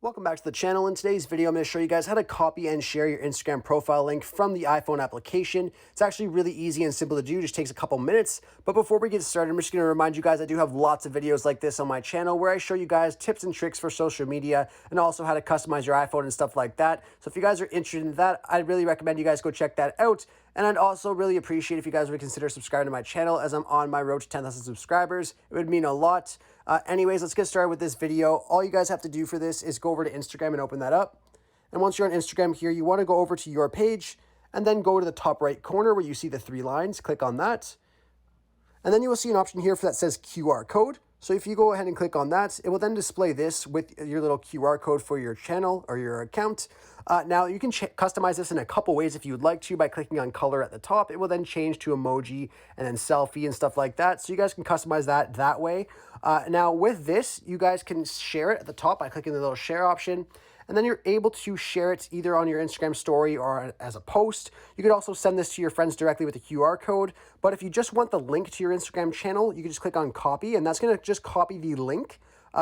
Welcome back to the channel. In today's video, I'm going to show you guys how to copy and share your Instagram profile link from the iPhone application. It's actually really easy and simple to do, just takes a couple minutes. But before we get started, I'm just going to remind you guys I do have lots of videos like this on my channel where I show you guys tips and tricks for social media and also how to customize your iPhone and stuff like that. So if you guys are interested in that, I'd really recommend you guys go check that out. And I'd also really appreciate if you guys would consider subscribing to my channel as I'm on my road to 10,000 subscribers. It would mean a lot. Anyways, let's get started with this video. All you guys have to do for this is go over to Instagram and open that up. And once you're on Instagram here, you want to go over to your page and then go to the top right corner where you see the three lines. Click on that. And then you will see an option here that says QR code. So if you go ahead and click on that, it will then display this with your little QR code for your channel or your account. Now, you can customize this in a couple ways if you would like to by clicking on color at the top. It will then change to emoji and then selfie and stuff like that. So you guys can customize that way. Now, with this, you guys can share it at the top by clicking the little share option. And then you're able to share it either on your Instagram story or as a post. You could also send this to your friends directly with a QR code. But if you just want the link to your Instagram channel, you can just click on copy, and that's going to just copy the link.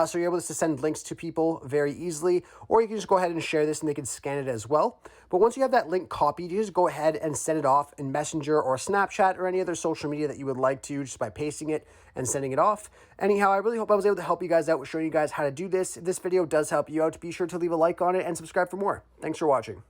So you're able to send links to people very easily, or you can just go ahead and share this and they can scan it as well. But once you have that link copied, you just go ahead and send it off in Messenger or Snapchat or any other social media that you would like to, just by pasting it and sending it off. Anyhow, I really hope I was able to help you guys out with showing you guys how to do this. If this video does help you out, be sure to leave a like on it and subscribe for more. Thanks for watching.